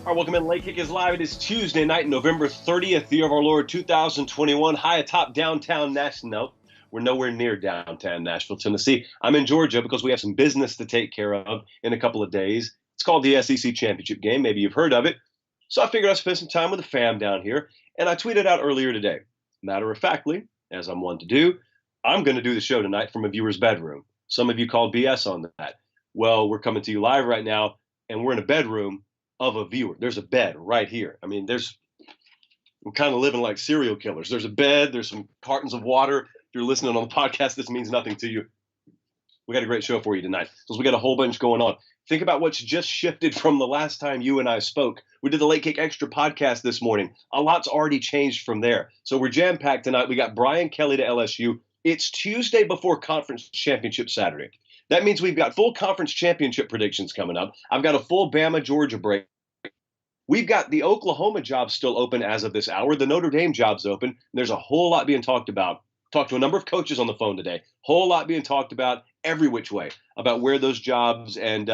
All right, welcome in. Late Kick is live. It is Tuesday night, November 30th, the year of our Lord 2021, high atop downtown Nashville. No, we're nowhere near downtown Nashville, Tennessee. I'm in Georgia because we have some business to take care of in a couple of days. It's called the SEC Championship Game. Maybe you've heard of it. So I figured I'd spend some time with the fam down here, and I tweeted out earlier today. Matter of factly, as I'm one to do, I'm going to do the show tonight from a viewer's bedroom. Some of you called BS on that. Well, we're coming to you live right now, and we're in a bedroom of a viewer. There's a bed right here. I mean, we're kind of living like serial killers. There's a bed, there's some cartons of water. If you're listening on the podcast, this means nothing to you. We got a great show for you tonight because we got a whole bunch going on. Think about what's just shifted from the last time you and I spoke. We did the Late Kick Extra podcast this morning. A lot's already changed from there. So we're jam-packed tonight. We got Brian Kelly to LSU. It's Tuesday before Conference Championship Saturday. That means we've got full conference championship predictions coming up. I've got a full Bama-Georgia break. We've got the Oklahoma job still open as of this hour. The Notre Dame job's open. There's a whole lot being talked about. Talked to a number of coaches on the phone today. Whole lot being talked about every which way about where those jobs and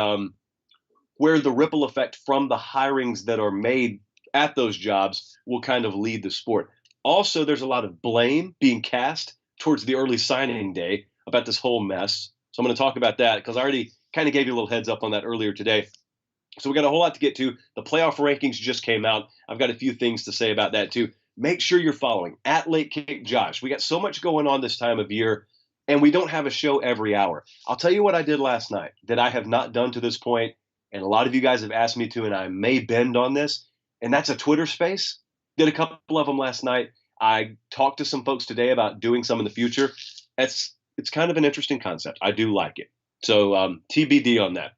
where the ripple effect from the hirings that are made at those jobs will kind of lead the sport. Also, there's a lot of blame being cast towards the early signing day about this whole mess. So I'm going to talk about that because I already kind of gave you a little heads up on that earlier today. So we got a whole lot to get to. The playoff rankings just came out. I've got a few things to say about that too. Make sure you're following at Late Kick Josh. We got so much going on this time of year, and we don't have a show every hour. I'll tell you what I did last night that I have not done to this point, and a lot of you guys have asked me to, and I may bend on this, and that's a Twitter space. Did a couple of them last night. I talked to some folks today about doing some in the future. It's kind of an interesting concept. I do like it. So TBD on that.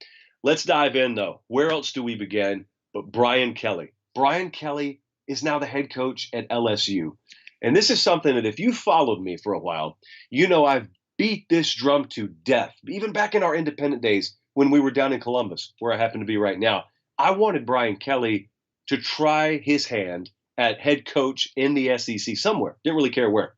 Let's dive in, though. Where else do we begin but Brian Kelly? Brian Kelly is now the head coach at LSU. And this is something that if you followed me for a while, you know I've beat this drum to death. Even back in our independent days when we were down in Columbus, where I happen to be right now, I wanted Brian Kelly to try his hand at head coach in the SEC somewhere. Didn't really care where.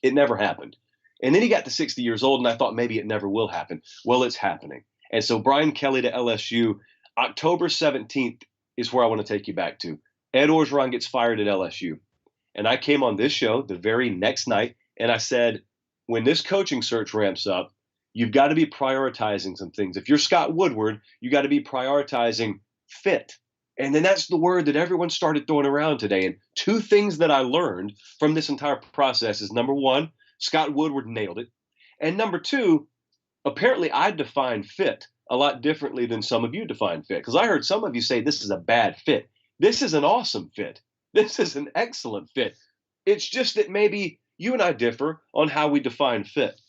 It never happened. And then he got to 60 years old, and I thought maybe it never will happen. Well, it's happening. And so Brian Kelly to LSU, October 17th is where I want to take you back to. Ed Orgeron gets fired at LSU. And I came on this show the very next night, and I said, when this coaching search ramps up, you've got to be prioritizing some things. If you're Scott Woodward, you got to be prioritizing fit. And then that's the word that everyone started throwing around today. And two things that I learned from this entire process is, number one, Scott Woodward nailed it. And number two, apparently I define fit a lot differently than some of you define fit. Because I heard some of you say this is a bad fit. This is an awesome fit. This is an excellent fit. It's just that maybe you and I differ on how we define fit.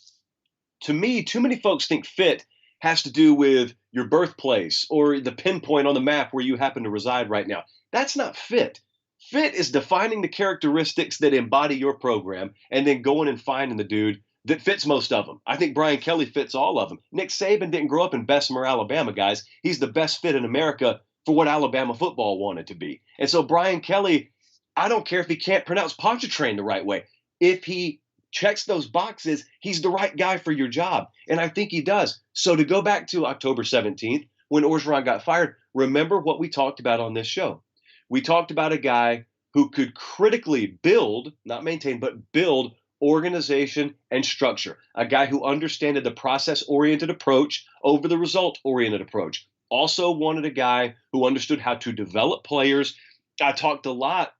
To me, too many folks think fit has to do with your birthplace or the pinpoint on the map where you happen to reside right now. That's not fit. Fit is defining the characteristics that embody your program and then going and finding the dude that fits most of them. I think Brian Kelly fits all of them. Nick Saban didn't grow up in Bessemer, Alabama, guys. He's the best fit in America for what Alabama football wanted to be. And so Brian Kelly, I don't care if he can't pronounce Pontchartrain the right way. If he checks those boxes, he's the right guy for your job. And I think he does. So to go back to October 17th, when Orgeron got fired, remember what we talked about on this show. We talked about a guy who could critically build, not maintain, but build organization and structure. A guy who understood the process-oriented approach over the result-oriented approach. Also wanted a guy who understood how to develop players. I talked a lot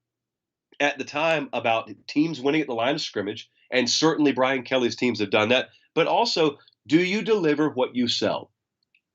at the time about teams winning at the line of scrimmage, and certainly Brian Kelly's teams have done that. But also, do you deliver what you sell?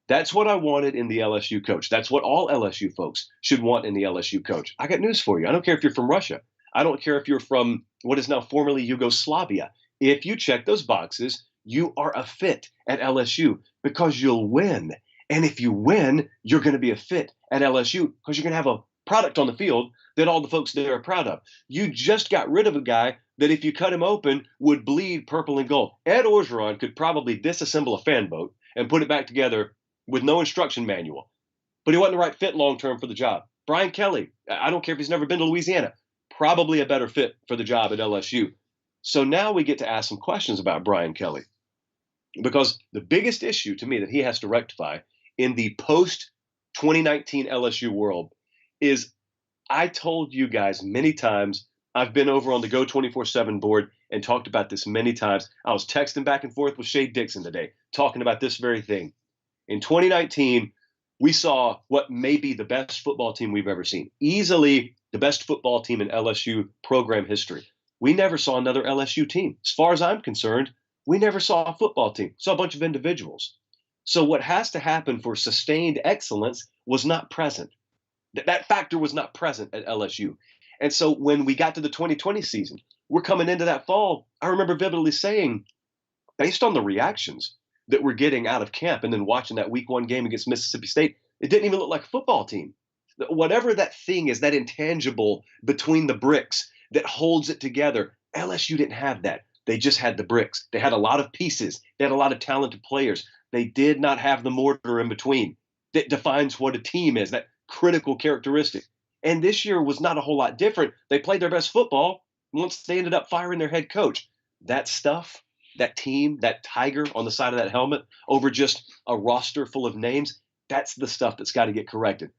That's what I wanted in the LSU coach. That's what all LSU folks should want in the LSU coach. I got news for you. I don't care if you're from Russia. I don't care if you're from what is now formerly Yugoslavia. If you check those boxes, you are a fit at LSU because you'll win. And if you win, you're going to be a fit at LSU because you're going to have a product on the field that all the folks there are proud of. You just got rid of a guy that if you cut him open would bleed purple and gold. Ed Orgeron could probably disassemble a fan boat and put it back together with no instruction manual. But he wasn't the right fit long-term for the job. Brian Kelly, I don't care if he's never been to Louisiana, probably a better fit for the job at LSU. So now we get to ask some questions about Brian Kelly. Because the biggest issue to me that he has to rectify in the post-2019 LSU world is I told you guys many times, I've been over on the Go 24/7 board and talked about this many times. I was texting back and forth with Shay Dixon today, talking about this very thing. In 2019, we saw what may be the best football team we've ever seen. Easily the best football team in LSU program history. We never saw another LSU team. As far as I'm concerned, we never saw a football team. Saw a bunch of individuals. So what has to happen for sustained excellence was not present. That factor was not present at LSU. And so when we got to the 2020 season, we're coming into that fall. I remember vividly saying, based on the reactions that we're getting out of camp and then watching that week one game against Mississippi State, it didn't even look like a football team. Whatever that thing is, that intangible between the bricks that holds it together, LSU didn't have that. They just had the bricks. They had a lot of pieces. They had a lot of talented players. They did not have the mortar in between that defines what a team is, that critical characteristic. And this year was not a whole lot different. They played their best football once they ended up firing their head coach. That stuff, that team, that tiger on the side of that helmet over just a roster full of names, that's the stuff that's got to get corrected.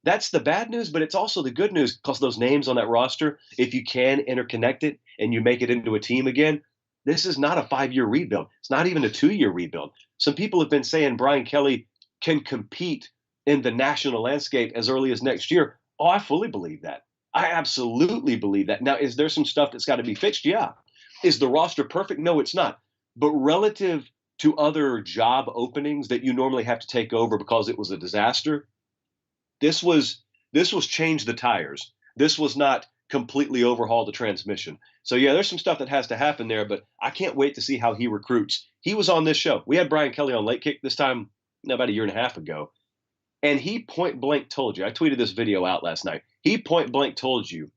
That's the bad news, but it's also the good news because those names on that roster, if you can interconnect it and you make it into a team again, this is not a 5-year rebuild. It's not even a 2-year rebuild. Some people have been saying Brian Kelly can compete in the national landscape as early as next year. Oh, I fully believe that. I absolutely believe that. Now, is there some stuff that's got to be fixed? Yeah. Is the roster perfect? No, it's not. But relative to other job openings that you normally have to take over because it was a disaster, this was change the tires. This was not completely overhaul the transmission. So yeah, there's some stuff that has to happen there, but I can't wait to see how he recruits. He was on this show. We had Brian Kelly on Late Kick this time about a year and a half ago. And he point blank told you, I tweeted this video out last night. He point blank told you,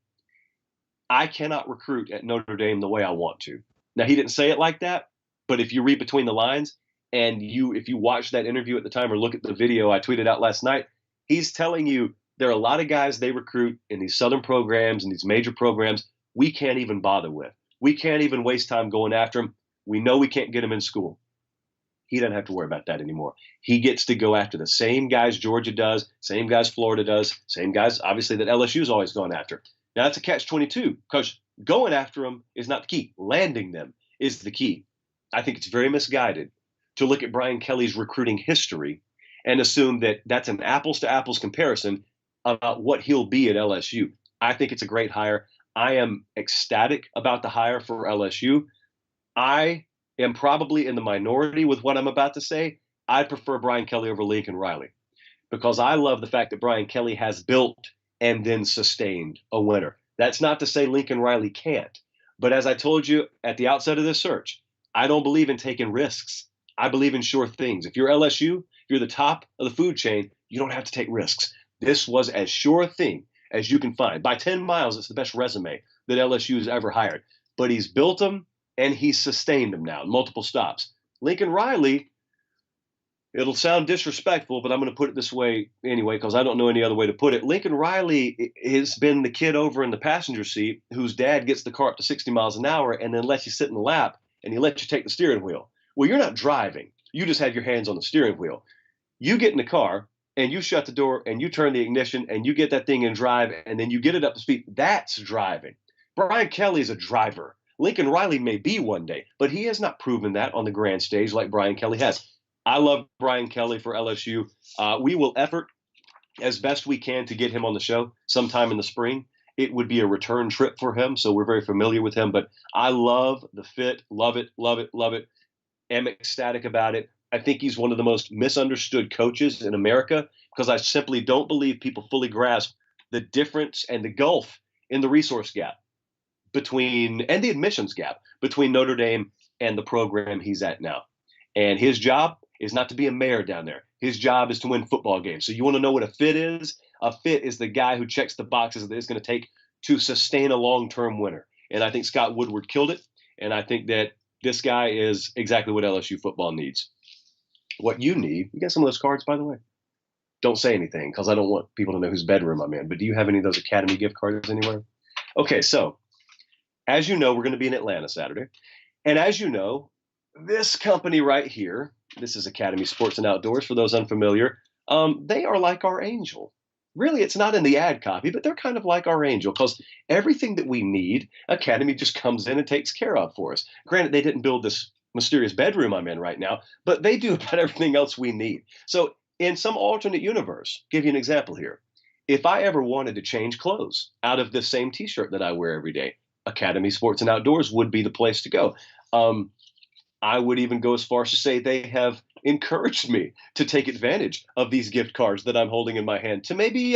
I cannot recruit at Notre Dame the way I want to. Now, he didn't say it like that, but if you read between the lines and if you watch that interview at the time or look at the video I tweeted out last night, he's telling you there are a lot of guys they recruit in these Southern programs and these major programs we can't even bother with. We can't even waste time going after them. We know we can't get them in school. He doesn't have to worry about that anymore. He gets to go after the same guys Georgia does, same guys Florida does, same guys, obviously, that LSU's always gone after. Now, that's a catch-22 because going after them is not the key. Landing them is the key. I think it's very misguided to look at Brian Kelly's recruiting history and assume that that's an apples-to-apples comparison about what he'll be at LSU. I think it's a great hire. I am ecstatic about the hire for LSU. I am probably in the minority with what I'm about to say. I prefer Brian Kelly over Lincoln Riley because I love the fact that Brian Kelly has built and then sustained a winner. That's not to say Lincoln Riley can't. But as I told you at the outset of this search, I don't believe in taking risks. I believe in sure things. If you're LSU, if you're the top of the food chain, you don't have to take risks. This was as sure a thing as you can find. By 10 miles, it's the best resume that LSU has ever hired. But he's built them and he's sustained them now, multiple stops. Lincoln Riley, it'll sound disrespectful, but I'm going to put it this way anyway because I don't know any other way to put it. Lincoln Riley has been the kid over in the passenger seat whose dad gets the car up to 60 miles an hour and then lets you sit in the lap and he lets you take the steering wheel. Well, you're not driving. You just have your hands on the steering wheel. You get in the car and you shut the door and you turn the ignition and you get that thing in drive and then you get it up to speed. That's driving. Brian Kelly is a driver. Lincoln Riley may be one day, but he has not proven that on the grand stage like Brian Kelly has. I love Brian Kelly for LSU. We will effort as best we can to get him on the show sometime in the spring. It would be a return trip for him, so we're very familiar with him. But I love the fit, love it, love it, love it. Am ecstatic about it. I think he's one of the most misunderstood coaches in America because I simply don't believe people fully grasp the difference and the gulf in the resource gap and the admissions gap between Notre Dame and the program he's at now. And his job is not to be a mayor down there. His job is to win football games. So you want to know what a fit is? A fit is the guy who checks the boxes that it's going to take to sustain a long-term winner. And I think Scott Woodward killed it. And I think that this guy is exactly what LSU football needs. What you need, you got some of those cards, by the way? Don't say anything because I don't want people to know whose bedroom I'm in. But do you have any of those Academy gift cards anywhere? Okay, so as you know, we're going to be in Atlanta Saturday. And as you know, this company right here, this is Academy Sports and Outdoors, for those unfamiliar, they are like our angel. really, it's not in the ad copy, but they're kind of like our angel because everything that we need, Academy just comes in and takes care of for us. Granted, they didn't build this mysterious bedroom I'm in right now, but they do about everything else we need. So, in some alternate universe, give you an example here. If I ever wanted to change clothes out of this same T-shirt that I wear every day, Academy Sports and Outdoors would be the place to go. Um, I would even go as far as to say they have encouraged me to take advantage of these gift cards that I'm holding in my hand to maybe,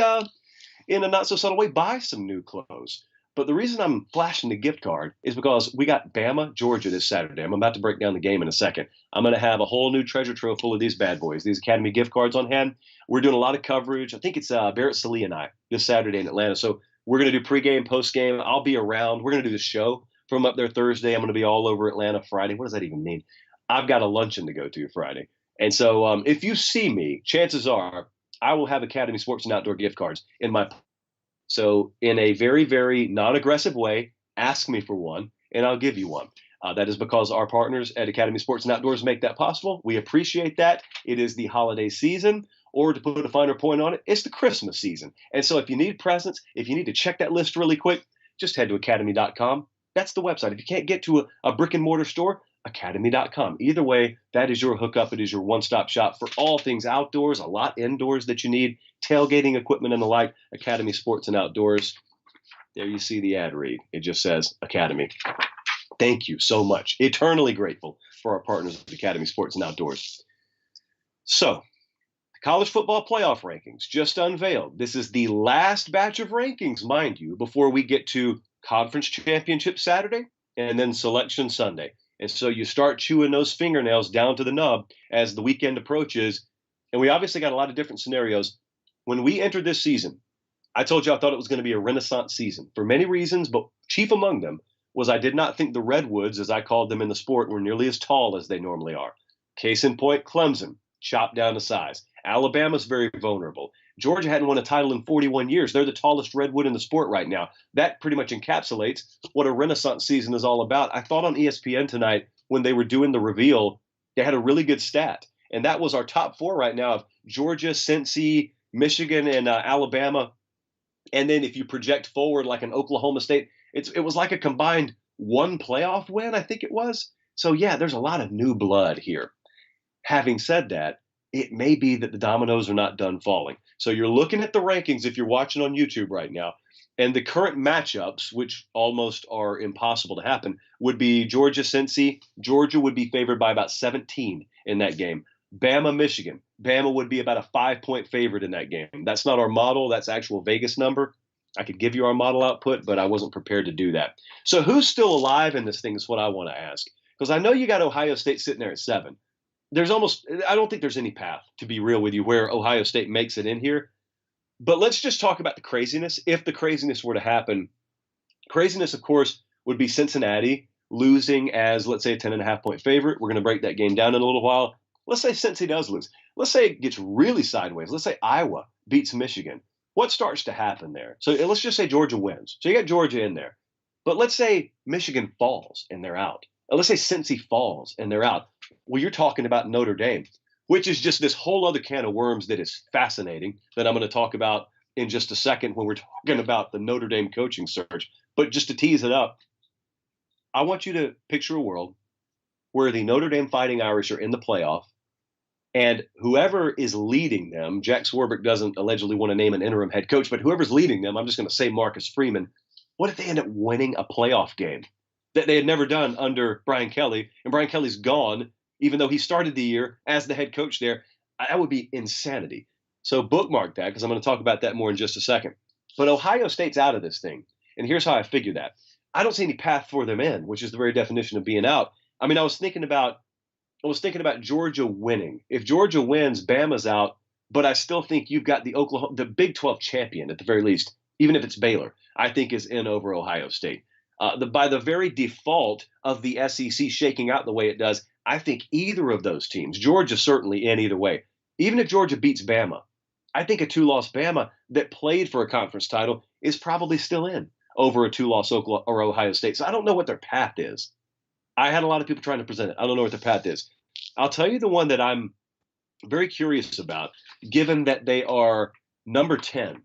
in a not so subtle way, buy some new clothes. But the reason I'm flashing the gift card is because we got Bama, Georgia this Saturday. I'm about to break down the game in a second. I'm going to have a whole new treasure trove full of these bad boys, these Academy gift cards on hand. We're doing a lot of coverage. I think it's Barrett Salee and I this Saturday in Atlanta. So we're going to do pregame, postgame. I'll be around. We're going to do the show from up there Thursday. I'm going to be all over Atlanta Friday. What does that even mean? I've got a luncheon to go to Friday. And so if you see me, chances are I will have Academy Sports and Outdoor gift cards in my. So in a very, very non-aggressive way, ask me for one, and I'll give you one. That is because our partners at Academy Sports and Outdoors make that possible. We appreciate that. It is the holiday season, or to put a finer point on it, it's the Christmas season. And so if you need presents, if you need to check that list really quick, just head to academy.com. That's the website. If you can't get to a brick and mortar store, academy.com. Either way, that is your hookup. It is your one-stop shop for all things outdoors, a lot indoors that you need, tailgating equipment and the like. Academy Sports and Outdoors. There you see the ad read. It just says Academy. Thank you so much. Eternally grateful for our partners at Academy Sports and Outdoors. So, the college football playoff rankings just unveiled. This is the last batch of rankings, mind you, before we get to Conference Championship Saturday and then Selection Sunday. And so you start chewing those fingernails down to the nub as the weekend approaches. And we obviously got a lot of different scenarios. When we entered this season, I told you I thought it was going to be a renaissance season for many reasons, but chief among them was I did not think the Redwoods, as I called them in the sport, were nearly as tall as they normally are. Case in point, Clemson, chopped down to size. Alabama's very vulnerable. Georgia hadn't won a title in 41 years. They're the tallest redwood in the sport right now. That pretty much encapsulates what a renaissance season is all about. I thought on ESPN tonight when they were doing the reveal, they had a really good stat. And that was our top four right now of Georgia, Cincy, Michigan, and Alabama. And then if you project forward like an Oklahoma State, it was like a combined one playoff win, I think it was. So, yeah, there's a lot of new blood here. Having said that, it may be that the dominoes are not done falling. So you're looking at the rankings if you're watching on YouTube right now, and the current matchups, which almost are impossible to happen, would be Georgia, Cincy. Georgia would be favored by about 17 in that game. Bama, Michigan. Bama would be about a 5-point favorite in that game. That's not our model. That's actual Vegas number. I could give you our model output, but I wasn't prepared to do that. So who's still alive in this thing is what I want to ask. Because I know you got Ohio State sitting there at 7. I don't think there's any path, to be real with you, where Ohio State makes it in here. But let's just talk about the craziness. If the craziness were to happen, craziness, of course, would be Cincinnati losing as, let's say, a 10.5-point favorite. We're going to break that game down in a little while. Let's say Cincy does lose. Let's say it gets really sideways. Let's say Iowa beats Michigan. What starts to happen there? So let's just say Georgia wins. So you got Georgia in there. But let's say Michigan falls and they're out. Let's say Cincy falls and they're out. Well, you're talking about Notre Dame, which is just this whole other can of worms that is fascinating that I'm going to talk about in just a second when we're talking about the Notre Dame coaching search. But just to tease it up, I want you to picture a world where the Notre Dame Fighting Irish are in the playoff, and whoever is leading them, Jack Swarbrick doesn't allegedly want to name an interim head coach, but whoever's leading them, I'm just going to say Marcus Freeman. What if they end up winning a playoff game that they had never done under Brian Kelly, and Brian Kelly's gone, even though he started the year as the head coach there? That would be insanity. So bookmark that, because I'm going to talk about that more in just a second. But Ohio State's out of this thing, and here's how I figure that. I don't see any path for them in, which is the very definition of being out. I mean, I was thinking about Georgia winning. If Georgia wins, Bama's out, but I still think you've got the Big 12 champion at the very least, even if it's Baylor, I think is in over Ohio State. By the very default of the SEC shaking out the way it does, I think either of those teams, Georgia certainly in either way, even if Georgia beats Bama, I think a 2-loss Bama that played for a conference title is probably still in over a 2-loss Oklahoma or Ohio State. So I don't know what their path is. I had a lot of people trying to present it. I don't know what their path is. I'll tell you the one that I'm very curious about, given that they are number 10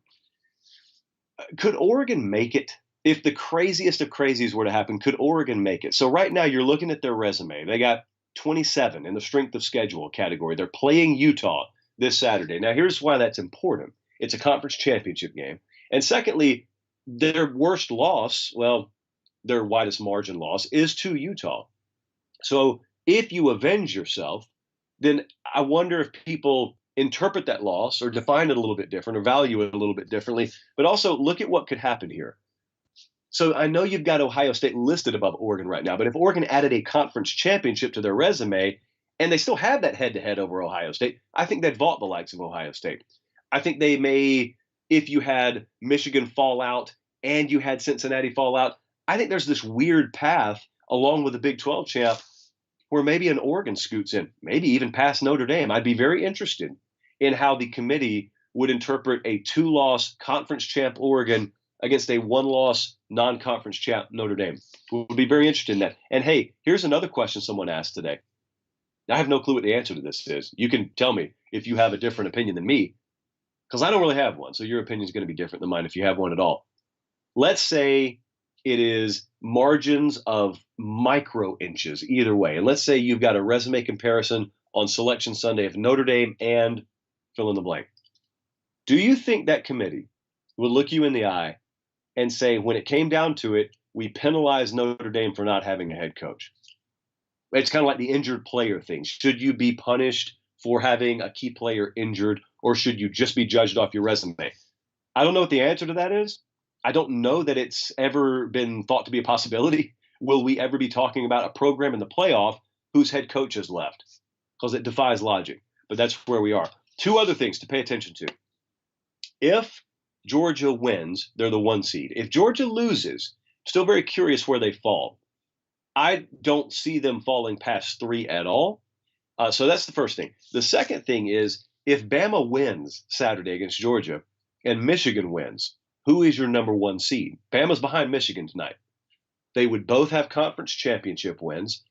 Could Oregon make it? If the craziest of crazies were to happen, could Oregon make it? So right now you're looking at their resume. They got 27 in the strength of schedule category. They're playing Utah this Saturday. Now here's why that's important. It's a conference championship game. And secondly, their worst loss, well, their widest margin loss is to Utah. So if you avenge yourself, then I wonder if people interpret that loss or define it a little bit different or value it a little bit differently. But also look at what could happen here. So I know you've got Ohio State listed above Oregon right now, but if Oregon added a conference championship to their resume and they still have that head-to-head over Ohio State, I think they'd vault the likes of Ohio State. I think they may, if you had Michigan fall out and you had Cincinnati fall out, I think there's this weird path along with the Big 12 champ where maybe an Oregon scoots in, maybe even past Notre Dame. I'd be very interested in how the committee would interpret a two-loss conference champ Oregon against a one-loss non-conference champ Notre Dame. We'll be very interested in that. And hey, here's another question someone asked today. I have no clue what the answer to this is. You can tell me if you have a different opinion than me, because I don't really have one. So your opinion is going to be different than mine if you have one at all. Let's say it is margins of micro inches either way. And let's say you've got a resume comparison on Selection Sunday of Notre Dame and fill in the blank. Do you think that committee would look you in the eye and say, when it came down to it, we penalized Notre Dame for not having a head coach? It's kind of like the injured player thing. Should you be punished for having a key player injured, or should you just be judged off your resume? I don't know what the answer to that is. I don't know that it's ever been thought to be a possibility. Will we ever be talking about a program in the playoff whose head coach has left? Because it defies logic. But that's where we are. Two other things to pay attention to. If Georgia wins, they're the 1 seed. If Georgia loses, still very curious where they fall. I don't see them falling past 3 at all. So that's the first thing. The second thing is, if Bama wins Saturday against Georgia and Michigan wins, who is your number 1 seed? Bama's behind Michigan tonight. They would both have conference championship wins,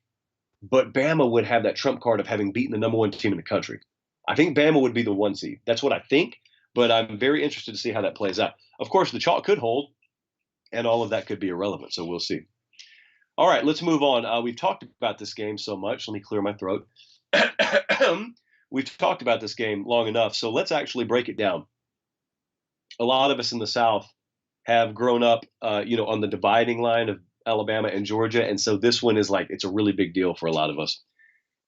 but Bama would have that trump card of having beaten the number 1 team in the country. I think Bama would be the 1 seed. That's what I think, but I'm very interested to see how that plays out. Of course, the chalk could hold, and all of that could be irrelevant, so we'll see. All right, let's move on. We've talked about this game so much. Let me clear my throat. We've talked about this game long enough, so let's actually break it down. A lot of us in the South have grown up, on the dividing line of Alabama and Georgia, and so this one is like, it's a really big deal for a lot of us.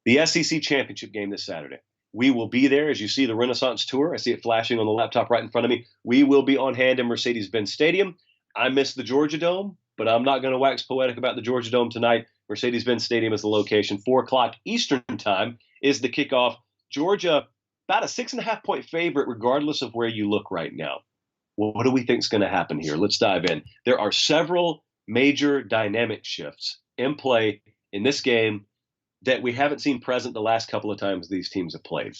The SEC championship game this Saturday. We will be there. As you see the Renaissance Tour, I see it flashing on the laptop right in front of me. We will be on hand in Mercedes-Benz Stadium. I miss the Georgia Dome, but I'm not going to wax poetic about the Georgia Dome tonight. Mercedes-Benz Stadium is the location. 4 o'clock Eastern time is the kickoff. Georgia, about a 6.5-point favorite, regardless of where you look right now. Well, what do we think is going to happen here? Let's dive in. There are several major dynamic shifts in play in this game that we haven't seen present the last couple of times these teams have played.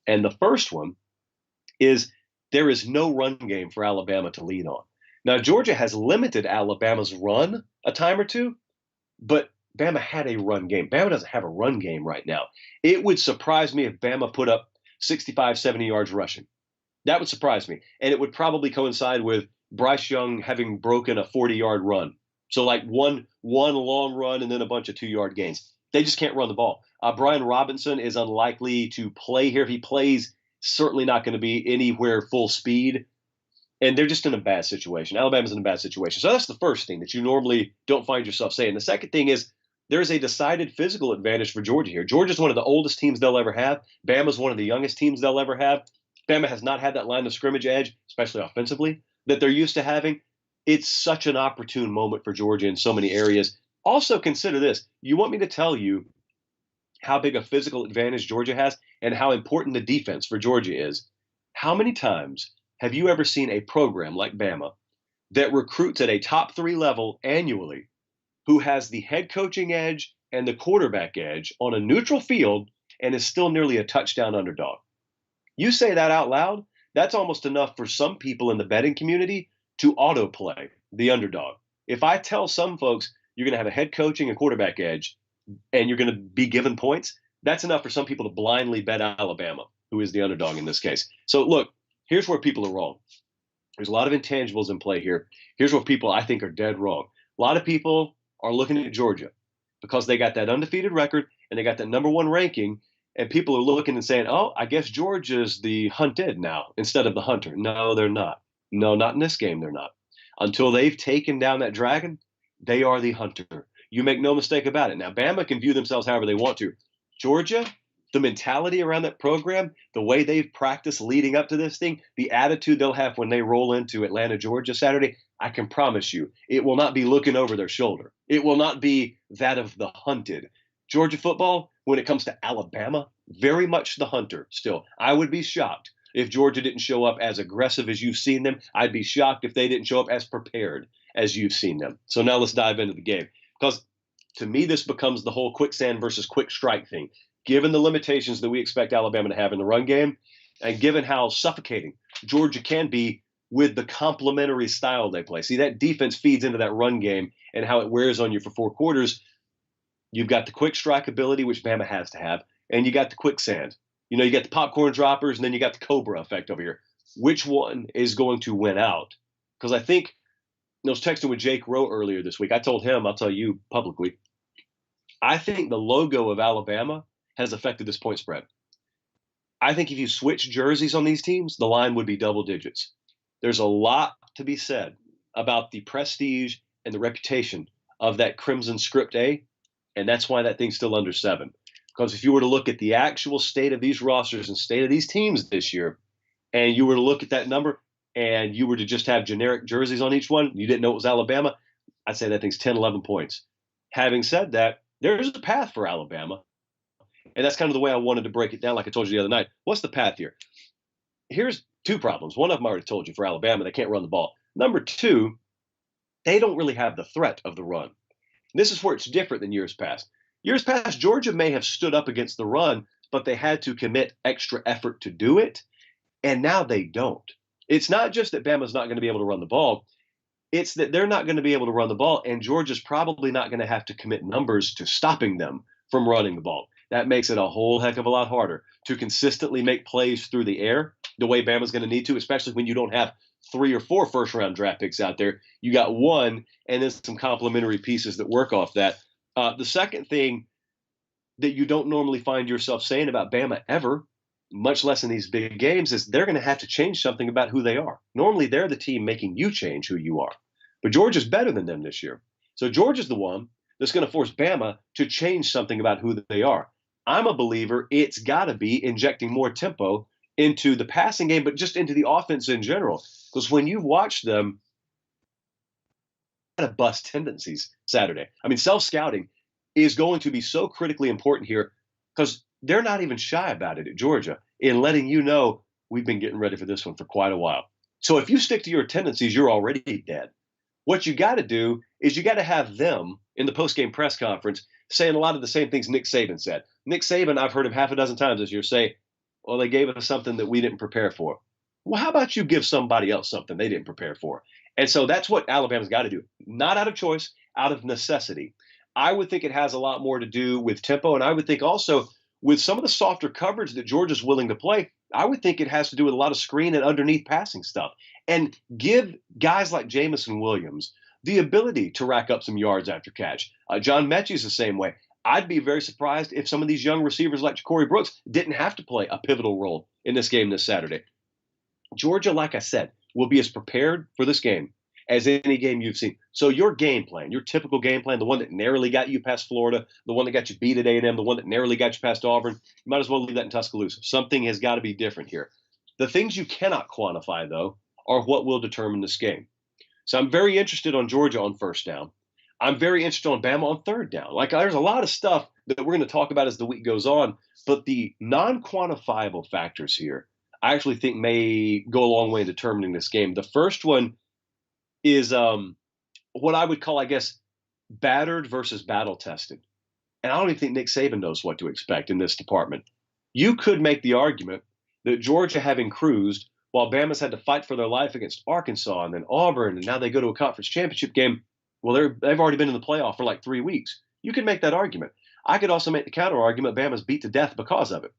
And the first one is there is no run game for Alabama to lean on. Now, Georgia has limited Alabama's run a time or two, but Bama had a run game. Bama doesn't have a run game right now. It would surprise me if Bama put up 65, 70 yards rushing. That would surprise me. And it would probably coincide with Bryce Young having broken a 40-yard run. So like one long run and then a bunch of 2-yard gains. They just can't run the ball. Brian Robinson is unlikely to play here. If he plays, certainly not going to be anywhere full speed. And they're just in a bad situation. Alabama's in a bad situation. So that's the first thing that you normally don't find yourself saying. The second thing is there's a decided physical advantage for Georgia here. Georgia's one of the oldest teams they'll ever have. Bama's one of the youngest teams they'll ever have. Bama has not had that line of scrimmage edge, especially offensively, that they're used to having. It's such an opportune moment for Georgia in so many areas. Also consider this. You want me to tell you how big a physical advantage Georgia has and how important the defense for Georgia is. How many times have you ever seen a program like Bama that recruits at a top 3 level annually who has the head coaching edge and the quarterback edge on a neutral field and is still nearly a touchdown underdog? You say that out loud, that's almost enough for some people in the betting community to autoplay the underdog. If I tell some folks you're going to have a head coaching and quarterback edge and you're going to be given points, that's enough for some people to blindly bet Alabama, who is the underdog in this case. So look, here's where people are wrong. There's a lot of intangibles in play here. Here's where people I think are dead wrong. A lot of people are looking at Georgia because they got that undefeated record and they got that #1 ranking, and people are looking and saying, "Oh, I guess Georgia's the hunted now instead of the hunter." No, they're not. No, not in this game. They're not. Until they've taken down that dragon, they are the hunter. You make no mistake about it. Now, Bama can view themselves however they want to. Georgia, the mentality around that program, the way they've practiced leading up to this thing, the attitude they'll have when they roll into Atlanta, Georgia Saturday, I can promise you, it will not be looking over their shoulder. It will not be that of the hunted. Georgia football, when it comes to Alabama, very much the hunter still. I would be shocked if Georgia didn't show up as aggressive as you've seen them. I'd be shocked if they didn't show up as prepared as you've seen them. So now let's dive into the game. Because to me, this becomes the whole quicksand versus quick strike thing. Given the limitations that we expect Alabama to have in the run game, and given how suffocating Georgia can be with the complementary style they play. See, that defense feeds into that run game and how it wears on you for 4 quarters. You've got the quick strike ability, which Bama has to have, and you got the quicksand. You know, you got the popcorn droppers, and then you got the Cobra effect over here. Which one is going to win out? Because I think I was texting with Jake Rowe earlier this week. I told him, I'll tell you publicly, I think the logo of Alabama has affected this point spread. I think if you switch jerseys on these teams, the line would be double digits. There's a lot to be said about the prestige and the reputation of that Crimson Script A, and that's why that thing's still under 7. Because if you were to look at the actual state of these rosters and state of these teams this year, and you were to look at that number, and you were to just have generic jerseys on each one, you didn't know it was Alabama, I'd say that thing's 10, 11 points. Having said that, there's a path for Alabama. And that's kind of the way I wanted to break it down, like I told you the other night. What's the path here? Here's 2 problems. One of them I already told you for Alabama. They can't run the ball. Number 2, they don't really have the threat of the run. This is where it's different than years past. Years past, Georgia may have stood up against the run, but they had to commit extra effort to do it. And now they don't. It's not just that Bama's not going to be able to run the ball. It's that they're not going to be able to run the ball, and Georgia's probably not going to have to commit numbers to stopping them from running the ball. That makes it a whole heck of a lot harder to consistently make plays through the air the way Bama's going to need to, especially when you don't have 3 or 4 first-round draft picks out there. You got 1, and then some complementary pieces that work off that. The second thing that you don't normally find yourself saying about Bama ever, much less in these big games, is they're going to have to change something about who they are. Normally, they're the team making you change who you are. But Georgia's better than them this year. So Georgia's the one that's going to force Bama to change something about who they are. I'm a believer it's got to be injecting more tempo into the passing game, but just into the offense in general. Because when you've watched them, kind of bust tendencies Saturday. I mean, self-scouting is going to be so critically important here because they're not even shy about it at Georgia in letting you know we've been getting ready for this one for quite a while. So if you stick to your tendencies, you're already dead. What you got to do is you got to have them in the post-game press conference saying a lot of the same things Nick Saban said. Nick Saban, I've heard him half a dozen times this year say, well, they gave us something that we didn't prepare for. Well, how about you give somebody else something they didn't prepare for? And so that's what Alabama's got to do. Not out of choice, out of necessity. I would think it has a lot more to do with tempo, and I would think also with some of the softer coverage that Georgia's willing to play, I would think it has to do with a lot of screen and underneath passing stuff. And give guys like Jamison Williams the ability to rack up some yards after catch. John Mechie's the same way. I'd be very surprised if some of these young receivers like Ja'Cory Brooks didn't have to play a pivotal role in this game this Saturday. Georgia, like I said, will be as prepared for this game as any game you've seen. So your game plan, your typical game plan, the one that narrowly got you past Florida, the one that got you beat at A&M, the one that narrowly got you past Auburn, you might as well leave that in Tuscaloosa. Something has got to be different here. The things you cannot quantify, though, are what will determine this game. So I'm very interested on Georgia on first down. I'm very interested on Bama on third down. Like, there's a lot of stuff that we're going to talk about as the week goes on, but the non-quantifiable factors here I actually think may go a long way in determining this game. The first one is what I would call, I guess, battered versus battle-tested. And I don't even think Nick Saban knows what to expect in this department. You could make the argument that Georgia, having cruised, while Bama's had to fight for their life against Arkansas and then Auburn, and now they go to a conference championship game, well, they've already been in the playoff for like 3 weeks. You could make that argument. I could also make the counter argument Bama's beat to death because of it.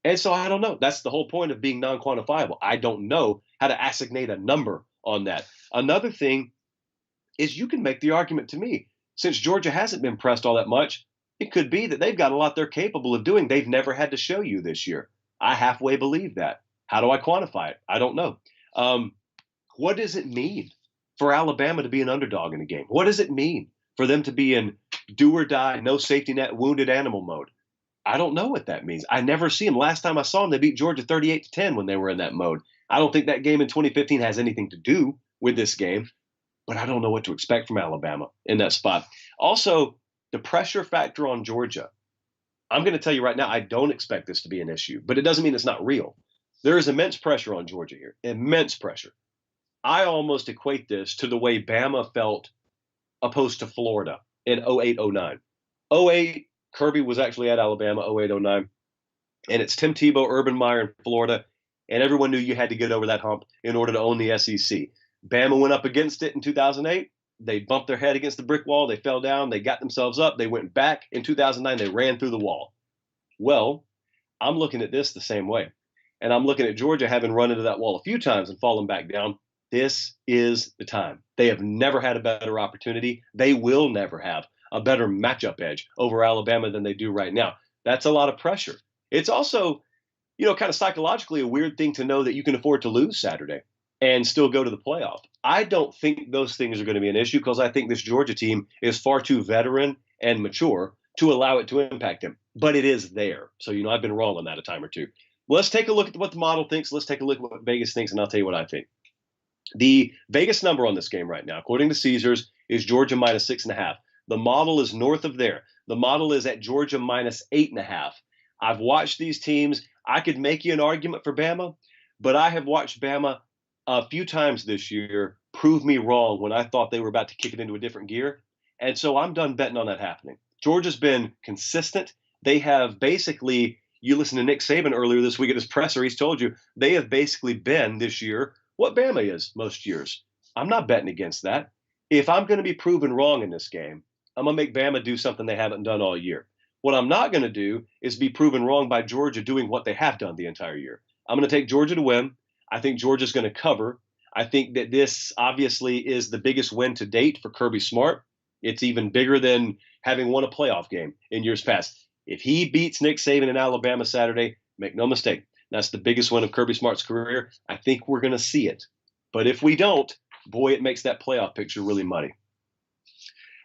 And so I don't know. That's the whole point of being non-quantifiable. I don't know how to assignate a number on that. Another thing is you can make the argument to me, since Georgia hasn't been pressed all that much, it could be that they've got a lot they're capable of doing. They've never had to show you this year. I halfway believe that. How do I quantify it? I don't know. Um, what does it mean for Alabama to be an underdog in a game? What does it mean for them to be in do or die, no safety net, wounded animal mode? I don't know what that means. I never see them. Last time I saw them, they beat Georgia 38-10 when they were in that mode. I don't think that game in 2015 has anything to do with this game, but I don't know what to expect from Alabama in that spot. Also, the pressure factor on Georgia. I'm going to tell you right now, I don't expect this to be an issue, but it doesn't mean it's not real. There is immense pressure on Georgia here, immense pressure. I almost equate this to the way Bama felt opposed to Florida in 08-09. 08, Kirby was actually at Alabama 08-09, and it's Tim Tebow, Urban Meyer in Florida, and everyone knew you had to get over that hump in order to own the SEC. Bama went up against it in 2008. They bumped their head against the brick wall. They fell down. They got themselves up. They went back. In 2009, they ran through the wall. Well, I'm looking at this the same way. And I'm looking at Georgia having run into that wall a few times and fallen back down. This is the time. They have never had a better opportunity. They will never have a better matchup edge over Alabama than they do right now. That's a lot of pressure. It's also, kind of psychologically a weird thing to know that you can afford to lose Saturday and still go to the playoff. I don't think those things are going to be an issue because I think this Georgia team is far too veteran and mature to allow it to impact them. But it is there. So, I've been wrong on that a time or two. Let's take a look at what the model thinks. Let's take a look at what Vegas thinks, and I'll tell you what I think. The Vegas number on this game right now, according to Caesars, is Georgia minus 6.5. The model is north of there. The model is at Georgia minus 8.5. I've watched these teams. I could make you an argument for Bama, but I have watched Bama a few times this year prove me wrong when I thought they were about to kick it into a different gear. And so I'm done betting on that happening. Georgia's been consistent. They have basically, you listen to Nick Saban earlier this week at his presser, he's told you they have basically been this year what Bama is most years. I'm not betting against that. If I'm going to be proven wrong in this game, I'm going to make Bama do something they haven't done all year. What I'm not going to do is be proven wrong by Georgia doing what they have done the entire year. I'm going to take Georgia to win. I think Georgia's going to cover. I think that this obviously is the biggest win to date for Kirby Smart. It's even bigger than having won a playoff game in years past. If he beats Nick Saban in Alabama Saturday, make no mistake, that's the biggest win of Kirby Smart's career. I think we're going to see it. But if we don't, boy, it makes that playoff picture really muddy.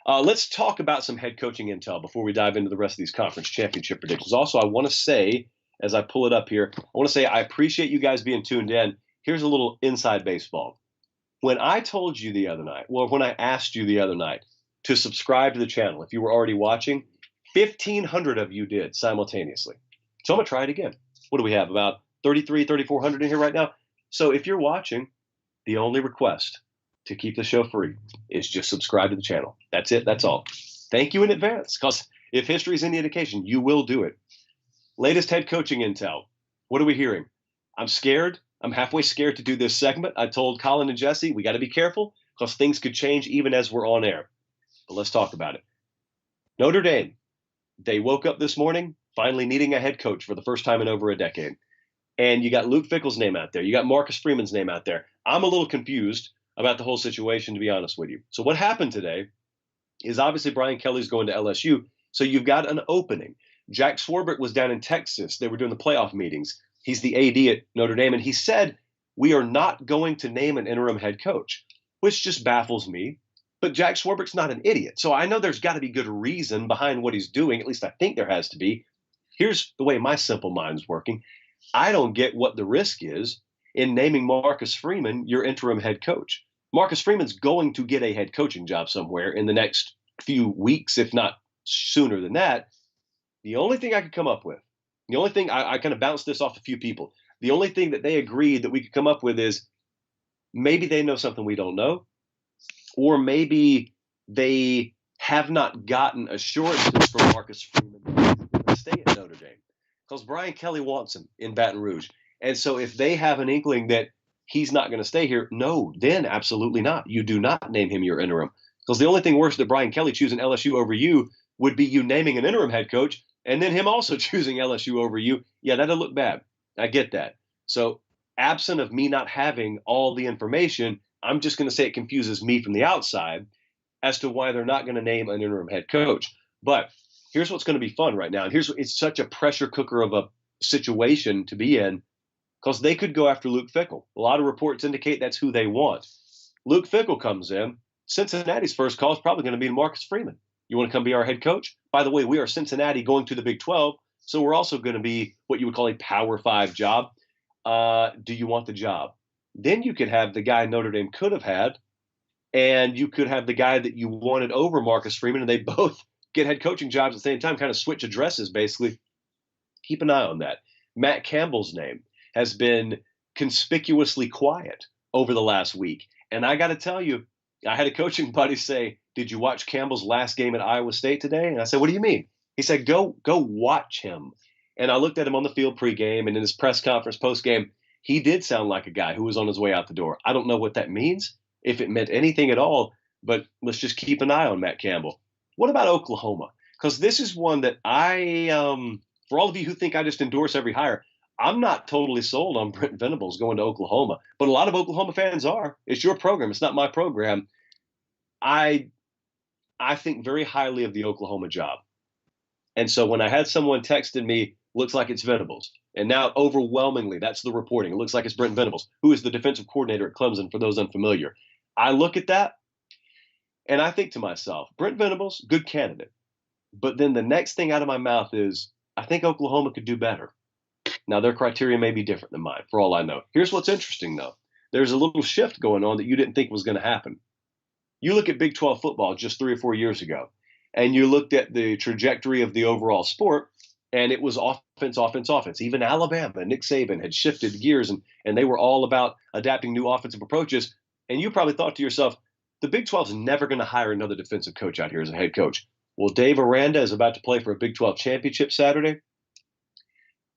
Let's talk about some head coaching intel before we dive into the rest of these conference championship predictions. Also, I want to say, as I pull it up here, I want to say I appreciate you guys being tuned in. Here's a little inside baseball. When I told you the other night, when I asked you the other night to subscribe to the channel, if you were already watching, 1,500 of you did simultaneously. So I'm going to try it again. What do we have? About 3,400 in here right now. So if you're watching, the only request to keep the show free is just subscribe to the channel. That's it. That's all. Thank you in advance, because if history is any indication, you will do it. Latest head coaching intel. What are we hearing? I'm scared. I'm halfway scared to do this segment. I told Colin and Jesse, we got to be careful because things could change even as we're on air. But let's talk about it. Notre Dame. They woke up this morning finally needing a head coach for the first time in over a decade. And you got Luke Fickell's name out there. You got Marcus Freeman's name out there. I'm a little confused about the whole situation, to be honest with you. So what happened today is obviously Brian Kelly's going to LSU. So you've got an opening. Jack Swarbrick was down in Texas. They were doing the playoff meetings. He's the AD at Notre Dame. And he said, we are not going to name an interim head coach, which just baffles me. But Jack Swarbrick's not an idiot. So I know there's got to be good reason behind what he's doing. At least I think there has to be. Here's the way my simple mind's working. I don't get what the risk is in naming Marcus Freeman your interim head coach. Marcus Freeman's going to get a head coaching job somewhere in the next few weeks, if not sooner than that. The only thing I could come up with, the only thing I kind of bounced this off a few people. The only thing that they agreed that we could come up with is maybe they know something we don't know, or maybe they have not gotten assurances from Marcus Freeman that he's going to stay at Notre Dame, because Brian Kelly wants him in Baton Rouge. And so if they have an inkling that he's not going to stay here, no, then absolutely not. You do not name him your interim, because the only thing worse than Brian Kelly choosing LSU over you would be you naming an interim head coach and then him also choosing LSU over you, yeah, that'll look bad. I get that. So, absent of me not having all the information, I'm just going to say it confuses me from the outside as to why they're not going to name an interim head coach. But here's what's going to be fun right now. And it's such a pressure cooker of a situation to be in because they could go after Luke Fickell. A lot of reports indicate that's who they want. Luke Fickell comes in. Cincinnati's first call is probably going to be Marcus Freeman. You want to come be our head coach? By the way, we are Cincinnati going to the Big 12, so we're also going to be what you would call a Power 5 job. Do you want the job? Then you could have the guy Notre Dame could have had, and you could have the guy that you wanted over Marcus Freeman, and they both get head coaching jobs at the same time, kind of switch addresses, basically. Keep an eye on that. Matt Campbell's name has been conspicuously quiet over the last week. And I got to tell you, I had a coaching buddy say, "Did you watch Campbell's last game at Iowa State today?" And I said, "What do you mean?" He said, Go watch him." And I looked at him on the field pregame and in his press conference postgame. He did sound like a guy who was on his way out the door. I don't know what that means, if it meant anything at all, but let's just keep an eye on Matt Campbell. What about Oklahoma? Because this is one that for all of you who think I just endorse every hire, I'm not totally sold on Brent Venables going to Oklahoma, but a lot of Oklahoma fans are. It's your program. It's not my program. I think very highly of the Oklahoma job. And so when I had someone texted me, looks like it's Venables. And now overwhelmingly, that's the reporting. It looks like it's Brent Venables, who is the defensive coordinator at Clemson, for those unfamiliar. I look at that and I think to myself, Brent Venables, good candidate. But then the next thing out of my mouth is, I think Oklahoma could do better. Now, their criteria may be different than mine, for all I know. Here's what's interesting, though. There's a little shift going on that you didn't think was going to happen. You look at Big 12 football just 3 or 4 years ago, and you looked at the trajectory of the overall sport, and it was offense, offense, offense. Even Alabama, Nick Saban had shifted gears, and they were all about adapting new offensive approaches. And you probably thought to yourself, the Big 12 is never going to hire another defensive coach out here as a head coach. Well, Dave Aranda is about to play for a Big 12 championship Saturday.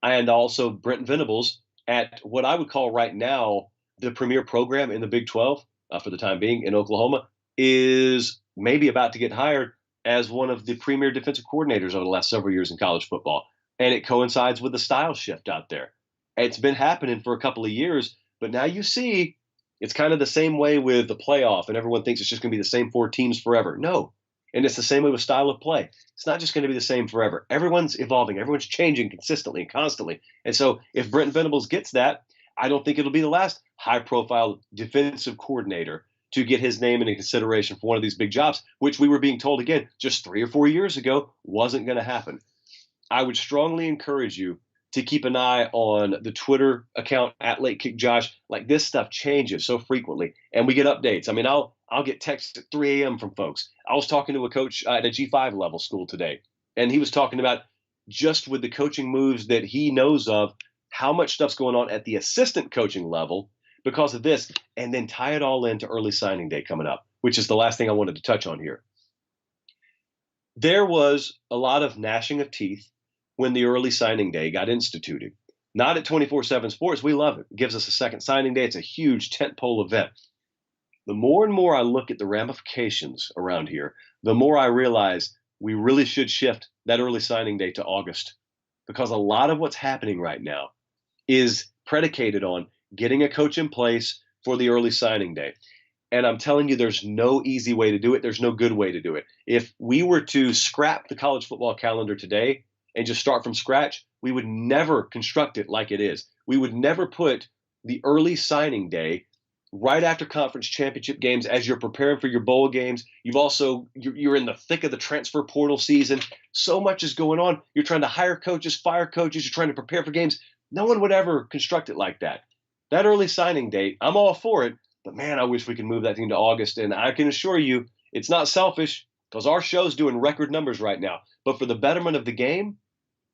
And also Brent Venables at what I would call right now the premier program in the Big 12 for the time being in Oklahoma is maybe about to get hired as one of the premier defensive coordinators over the last several years in college football. And it coincides with the style shift out there. It's been happening for a couple of years, but now you see it's kind of the same way with the playoff, and everyone thinks it's just going to be the same 4 teams forever. No. And it's the same way with style of play. It's not just going to be the same forever. Everyone's evolving. Everyone's changing consistently and constantly. And so if Brent Venables gets that, I don't think it'll be the last high-profile defensive coordinator to get his name into consideration for one of these big jobs, which we were being told, again, just 3 or 4 years ago wasn't going to happen. I would strongly encourage you to keep an eye on the Twitter account at Late Kick Josh. Like, this stuff changes so frequently, and we get updates. I mean, I'll get texts at 3 a.m. from folks. I was talking to a coach at a G5 level school today, and he was talking about just with the coaching moves that he knows of, how much stuff's going on at the assistant coaching level because of this, and then tie it all into early signing day coming up, which is the last thing I wanted to touch on here. There was a lot of gnashing of teeth when the early signing day got instituted. Not at 24/7 Sports. We love it. It gives us a second signing day. It's a huge tentpole event. The more and more I look at the ramifications around here, the more I realize we really should shift that early signing day to August, because a lot of what's happening right now is predicated on getting a coach in place for the early signing day. And I'm telling you, there's no easy way to do it. There's no good way to do it. If we were to scrap the college football calendar today and just start from scratch, we would never construct it like it is. We would never put the early signing day right after conference championship games as you're preparing for your bowl games. You're in the thick of the transfer portal season. So much is going on. You're trying to hire coaches, fire coaches. You're trying to prepare for games. No one would ever construct it like that. That early signing date, I'm all for it, but man, I wish we could move that thing to August. And I can assure you, it's not selfish, because our show's doing record numbers right now. But for the betterment of the game,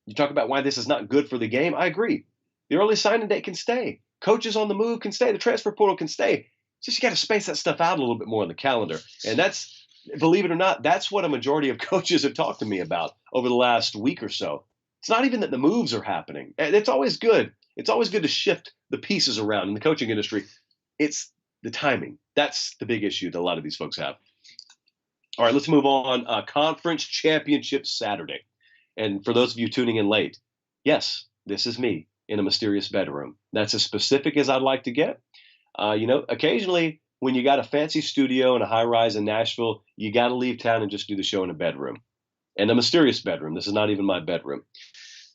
you talk about why this is not good for the game. I agree. The early signing date can stay. Coaches on the move can stay. The transfer portal can stay. It's just you got to space that stuff out a little bit more on the calendar. And that's, believe it or not, that's what a majority of coaches have talked to me about over the last week or so. It's not even that the moves are happening. It's always good. It's always good to shift the pieces around in the coaching industry. It's the timing. That's the big issue that a lot of these folks have. All right, let's move on. Conference Championship Saturday. And for those of you tuning in late, yes, this is me in a mysterious bedroom. That's as specific as I'd like to get. Occasionally when you got a fancy studio and a high rise in Nashville, you got to leave town and just do the show in a bedroom, and a mysterious bedroom. This is not even my bedroom.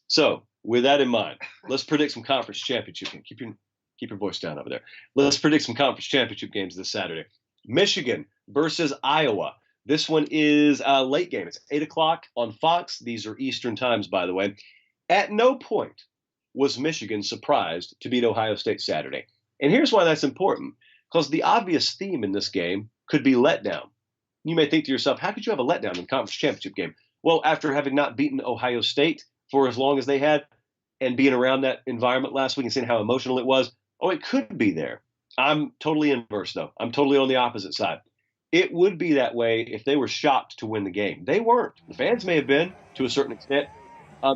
So, with that in mind, let's predict some conference championship games. Keep your voice down over there. Let's predict some conference championship games this Saturday. Michigan versus Iowa. This one is a late game. It's 8 o'clock on Fox. These are Eastern times, by the way. At no point was Michigan surprised to beat Ohio State Saturday. And here's why that's important. Because the obvious theme in this game could be letdown. You may think to yourself, how could you have a letdown in a conference championship game? Well, after having not beaten Ohio State for as long as they had and being around that environment last week and seeing how emotional it was, it could be there. I'm totally inverse, though. I'm totally on the opposite side. It would be that way if they were shocked to win the game. They weren't. The fans may have been to a certain extent.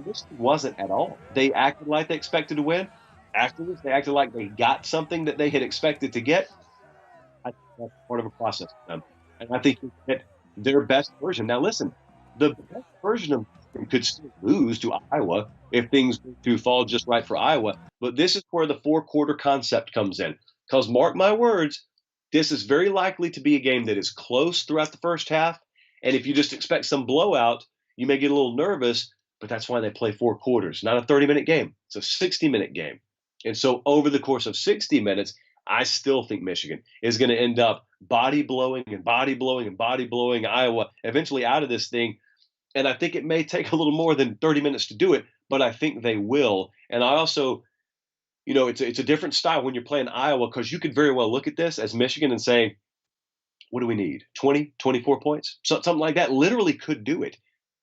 This wasn't at all. They acted like they expected to win. Afterwards, they acted like they got something that they had expected to get. I think that's part of a process for them. And I think you get their best version. Now, listen, the best version of them could still lose to Iowa if things do fall just right for Iowa. But this is where the four-quarter concept comes in. Because mark my words, this is very likely to be a game that is close throughout the first half. And if you just expect some blowout, you may get a little nervous. But that's why they play 4 quarters, not a 30-minute game. It's a 60-minute game. And so over the course of 60 minutes, I still think Michigan is going to end up body blowing Iowa eventually out of this thing. And I think it may take a little more than 30 minutes to do it, but I think they will. And I also, it's a different style when you're playing Iowa, because you could very well look at this as Michigan and say, what do we need? 20, 24 points? Something like that literally could do it.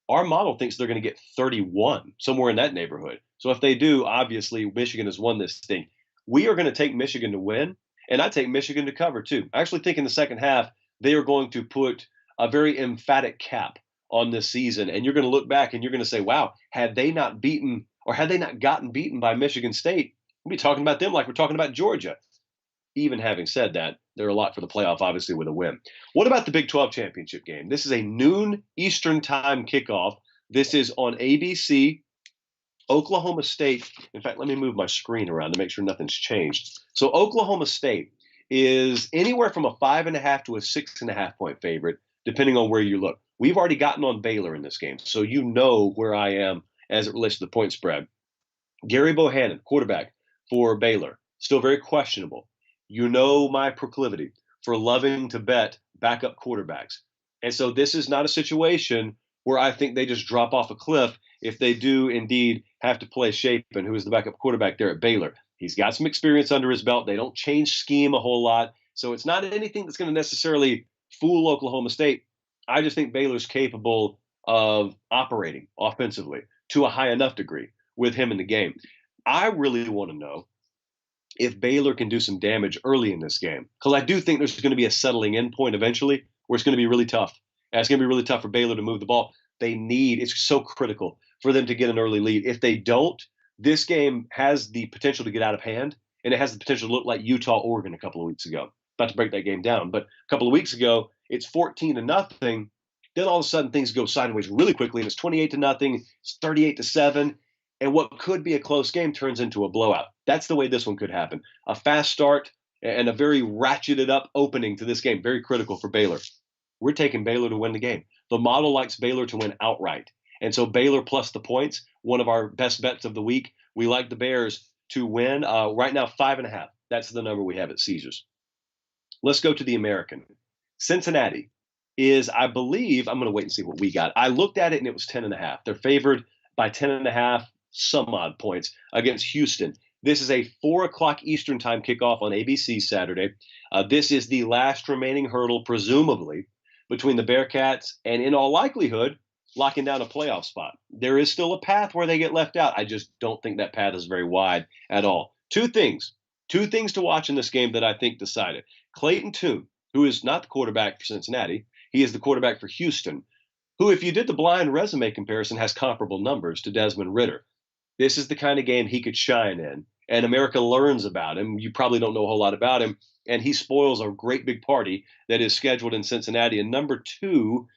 Our model thinks they're going to get 31, somewhere in that neighborhood. So if they do, obviously Michigan has won this thing. We are going to take Michigan to win, and I take Michigan to cover too. I actually think in the second half, they are going to put a very emphatic cap on this season. And you're going to look back and you're going to say, wow, had they not gotten beaten by Michigan State, we'd be talking about them like we're talking about Georgia. Even having said that, they're a lot for the playoff, obviously, with a win. What about the Big 12 championship game? This is a noon Eastern time kickoff. This is on ABC. Oklahoma State. In fact, let me move my screen around to make sure nothing's changed. So Oklahoma State is anywhere from a 5.5 to a 6.5 point favorite, depending on where you look. We've already gotten on Baylor in this game, so you know where I am as it relates to the point spread. Gary Bohannon, quarterback for Baylor, still very questionable. You know my proclivity for loving to bet backup quarterbacks. And so this is not a situation where I think they just drop off a cliff if they do indeed have to play Shapen, who is the backup quarterback there at Baylor. He's got some experience under his belt. They don't change scheme a whole lot. So it's not anything that's going to necessarily fool Oklahoma State. I just think Baylor's capable of operating offensively to a high enough degree with him in the game. I really want to know if Baylor can do some damage early in this game, because I do think there's going to be a settling in point eventually where it's going to be really tough. And it's going to be really tough for Baylor to move the ball. It's so critical for them to get an early lead. If they don't, this game has the potential to get out of hand, and it has the potential to look like Utah-Oregon a couple of weeks ago. About to break that game down, but a couple of weeks ago, it's 14-0. Then all of a sudden things go sideways really quickly, and it's 28-0, it's 38-7. And what could be a close game turns into a blowout. That's the way this one could happen. A fast start and a very ratcheted up opening to this game. Very critical for Baylor. We're taking Baylor to win the game. The model likes Baylor to win outright. And so Baylor plus the points, one of our best bets of the week. We like the Bears to win. Right now, 5.5. That's the number we have at Caesars. Let's go to the American. Cincinnati is, I believe, I'm going to wait and see what we got. I looked at it and it was 10.5. They're favored by 10.5. Some odd points against Houston. This is a 4 o'clock Eastern time kickoff on ABC Saturday. This is the last remaining hurdle, presumably, between the Bearcats and, in all likelihood, locking down a playoff spot. There is still a path where they get left out. I just don't think that path is very wide at all. Two things to watch in this game that I think decide it. Clayton Tune, who is not the quarterback for Cincinnati, he is the quarterback for Houston, who, if you did the blind resume comparison, has comparable numbers to Desmond Ridder. This is the kind of game he could shine in, and America learns about him. You probably don't know a whole lot about him, and he spoils a great big party that is scheduled in Cincinnati. And number two,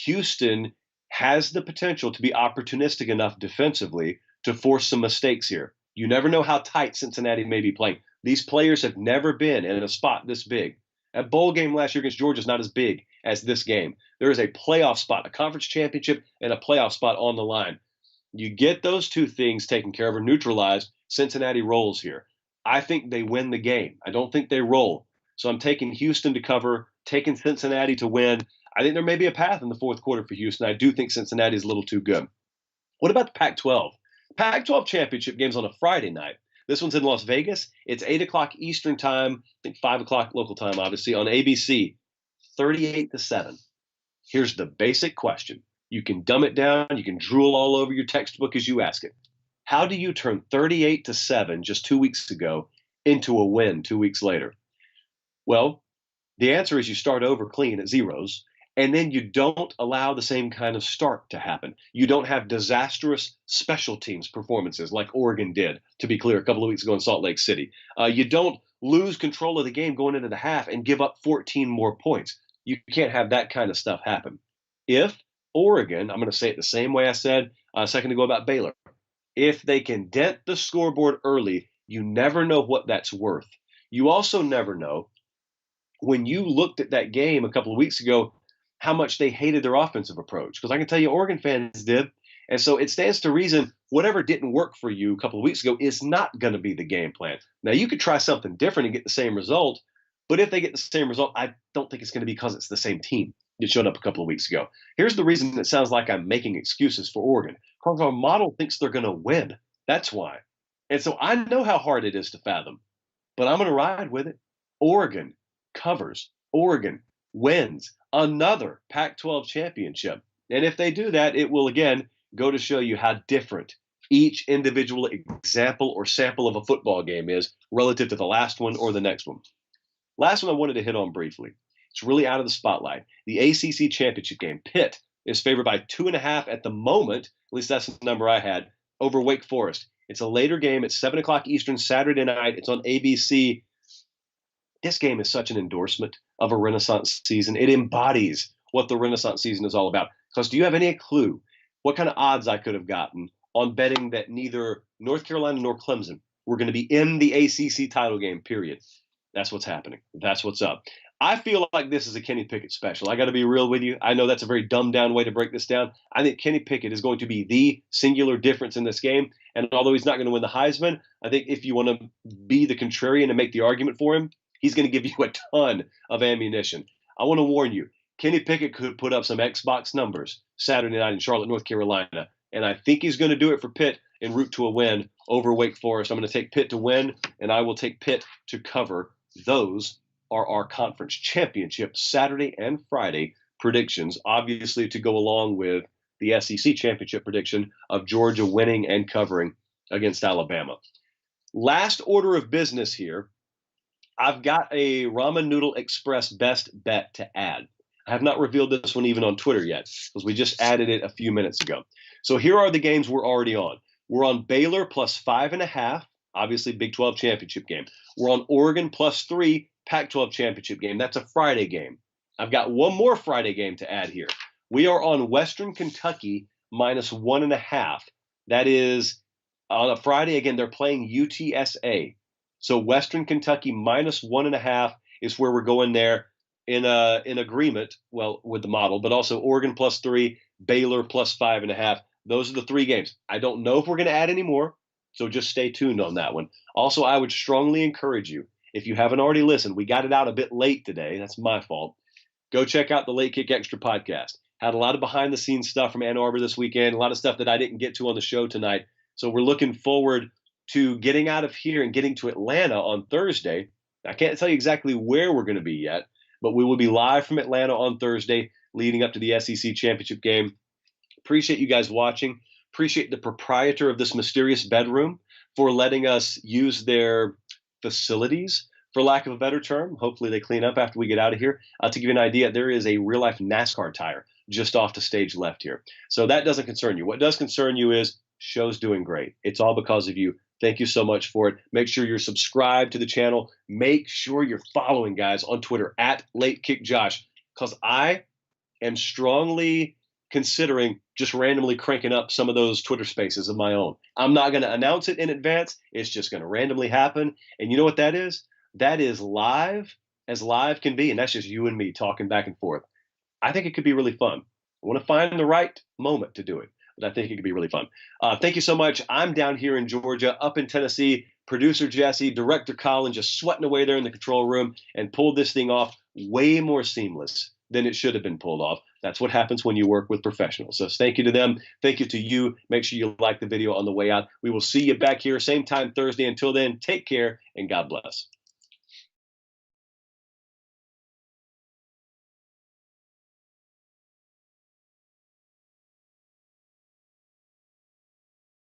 Houston has the potential to be opportunistic enough defensively to force some mistakes here. You never know how tight Cincinnati may be playing. These players have never been in a spot this big. That bowl game last year against Georgia is not as big as this game. There is a playoff spot, a conference championship, and a playoff spot on the line. You get those two things taken care of or neutralized, Cincinnati rolls here. I think they win the game. I don't think they roll. So I'm taking Houston to cover, taking Cincinnati to win. I think there may be a path in the fourth quarter for Houston. I do think Cincinnati is a little too good. What about the Pac-12? Pac-12 championship game's on a Friday night. This one's in Las Vegas. It's 8 o'clock Eastern time, I think 5 o'clock local time, obviously, on ABC, 38-7. Here's the basic question. You can dumb it down. You can drool all over your textbook as you ask it. How do you turn 38-7 just 2 weeks ago into a win 2 weeks later? Well, the answer is you start over clean at zeros, and then you don't allow the same kind of start to happen. You don't have disastrous special teams performances like Oregon did, to be clear, a couple of weeks ago in Salt Lake City. You don't lose control of the game going into the half and give up 14 more points. You can't have that kind of stuff happen. If Oregon, I'm going to say it the same way I said a second ago about Baylor, if they can dent the scoreboard early, you never know what that's worth. You also never know, when you looked at that game a couple of weeks ago, how much they hated their offensive approach. Because I can tell you Oregon fans did. And so it stands to reason whatever didn't work for you a couple of weeks ago is not going to be the game plan. Now, you could try something different and get the same result. But if they get the same result, I don't think it's going to be because it's the same team that showed up a couple of weeks ago. Here's the reason it sounds like I'm making excuses for Oregon. Because our model thinks they're going to win. That's why. And so I know how hard it is to fathom. But I'm going to ride with it. Oregon covers. Oregon wins another Pac-12 championship. And if they do that, it will again go to show you how different each individual example or sample of a football game is relative to the last one or the next one. Last one I wanted to hit on briefly. It's really out of the spotlight. The ACC championship game. Pitt is favored by 2.5 at the moment. At least that's the number I had, over Wake Forest. It's a later game. It's 7 o'clock Eastern Saturday night. It's on ABC. This game is such an endorsement of a Renaissance season. It embodies what the Renaissance season is all about. Because do you have any clue what kind of odds I could have gotten on betting that neither North Carolina nor Clemson were going to be in the ACC title game, period? That's what's happening. That's what's up. I feel like this is a Kenny Pickett special. I got to be real with you. I know that's a very dumbed down way to break this down. I think Kenny Pickett is going to be the singular difference in this game. And although he's not going to win the Heisman, I think if you want to be the contrarian and make the argument for him, he's going to give you a ton of ammunition. I want to warn you, Kenny Pickett could put up some Xbox numbers Saturday night in Charlotte, North Carolina. And I think he's going to do it for Pitt en route to a win over Wake Forest. I'm going to take Pitt to win, and I will take Pitt to cover. Those are our conference championship Saturday and Friday predictions, obviously to go along with the SEC championship prediction of Georgia winning and covering against Alabama. Last order of business here, I've got a Ramen Noodle Express best bet to add. I have not revealed this one even on Twitter yet because we just added it a few minutes ago. So here are the games we're already on. We're on Baylor plus 5.5, obviously Big 12 championship game. We're on Oregon plus 3, Pac-12 championship game. That's a Friday game. I've got one more Friday game to add here. We are on Western Kentucky minus 1.5. That is on a Friday. Again, they're playing UTSA. So Western Kentucky minus 1.5 is where we're going there in agreement, well, with the model, but also Oregon plus 3, Baylor plus 5.5. Those are the three games. I don't know if we're going to add any more, so just stay tuned on that one. Also, I would strongly encourage you, if you haven't already listened, we got it out a bit late today. That's my fault. Go check out the Late Kick Extra podcast. Had a lot of behind-the-scenes stuff from Ann Arbor this weekend, a lot of stuff that I didn't get to on the show tonight. So we're looking forward to getting out of here and getting to Atlanta on Thursday. I can't tell you exactly where we're going to be yet, but we will be live from Atlanta on Thursday leading up to the SEC championship game. Appreciate you guys watching. Appreciate the proprietor of this mysterious bedroom for letting us use their facilities, for lack of a better term. Hopefully they clean up after we get out of here. To give you an idea, there is a real-life NASCAR tire just off the stage left here. So that doesn't concern you. What does concern you is show's doing great. It's all because of you. Thank you so much for it. Make sure you're subscribed to the channel. Make sure you're following guys on Twitter at LateKickJosh, because I am strongly considering just randomly cranking up some of those Twitter spaces of my own. I'm not going to announce it in advance. It's just going to randomly happen. And you know what that is? That is live as live can be. And that's just you and me talking back and forth. I think it could be really fun. I want to find the right moment to do it, but I think it could be really fun. Thank you so much. I'm down here in Georgia, up in Tennessee. Producer Jesse, director Colin, just sweating away there in the control room and pulled this thing off way more seamless than it should have been pulled off. That's what happens when you work with professionals. So thank you to them. Thank you to you. Make sure you like the video on the way out. We will see you back here same time Thursday. Until then, take care and God bless.